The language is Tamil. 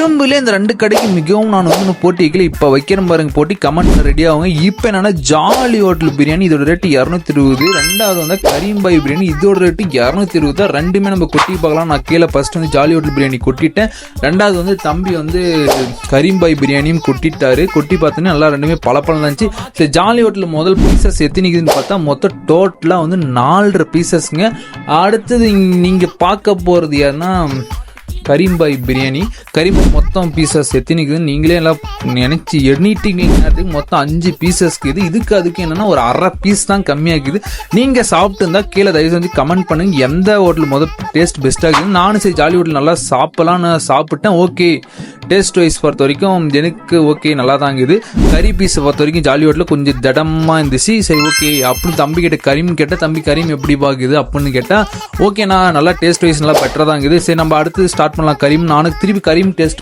இரும்புல இந்த 2 கடைக்கு மிகவும் நான் வந்து போட்டி வைக்கல. இப்போ வைக்கிறேன் பாருங்க போட்டி, கமெண்ட் ரெடி ஆகுங்க. இப்போ என்னன்னா ஜாலி ஹோட்டல் பிரியாணி இதோட ரேட்டு 220. ரெண்டாவது வந்து கரீம்பாய் பிரியாணி இதோட ரேட்டு 220 தான். ரெண்டுமே நம்ம கொட்டி பார்க்கலாம். நான் கீழே ஃபர்ஸ்ட் வந்து ஜாலி ஹோட்டல் பிரியாணி கொட்டிட்டேன். ரெண்டாவது வந்து தம்பி வந்து கரீம்பாய் பிரியாணியும் கொட்டிட்டாரு. கொட்டி பார்த்தோன்னா நல்லா ரெண்டுமே பழப்பழம் இருந்துச்சு. சரி, ஜாலி ஹோட்டலில் முதல் பீசஸ் எத்தனைக்குதுன்னு பார்த்தா மொத்தம் டோட்டலாக வந்து 4 பீசஸ்ங்க. அடுத்தது நீங்கள் பார்க்க போகிறது யாருன்னா கரீம்பாய் பிரியாணி. கரீம்பாய் மொத்தம் பீசஸ் எத்தனைக்குதுன்னு நீங்களே எல்லாம் நினச்சி எண்ணிட்டீங்க. மொத்தம் 5 பீசஸ்க்கு இதுக்கு அதுக்கு என்னன்னா ஒரு அரை பீஸ் தான் கம்மியாக இருக்குது. நீங்கள் சாப்பிட்டு இருந்தால் கீழே தயவு செஞ்சு கமெண்ட் பண்ணுங்க எந்த ஹோட்டல் டேஸ்ட் பெஸ்ட்டாக இருக்குது. நானும் சரி ஜாலி ஹோட்டல் நல்லா சாப்பிடலான்னு சாப்பிட்டேன். ஓகே, டேஸ்ட் வைஸ் பொறுத்த வரைக்கும் எனக்கு ஓகே நல்லா தான் இருக்குது. கறி பீஸை பொறுத்த வரைக்கும் ஜாலி ஹோட்டலில் கொஞ்சம் திடமாக இருந்துச்சு. சரி ஓகே அப்படின்னு தம்பி கிட்ட கரீம் கேட்டால் தம்பி கரீம் எப்படி பாக்குது அப்படின்னு கேட்டால் ஓகேண்ணா நல்லா டேஸ்ட் வைஸ் நல்லா பெட்டராக தான் இருக்குது. சரி நம்ம அடுத்து ஸ்டார்ட் பண்ணலாம். கரீம் நானும் திருப்பி கரீம் டேஸ்ட்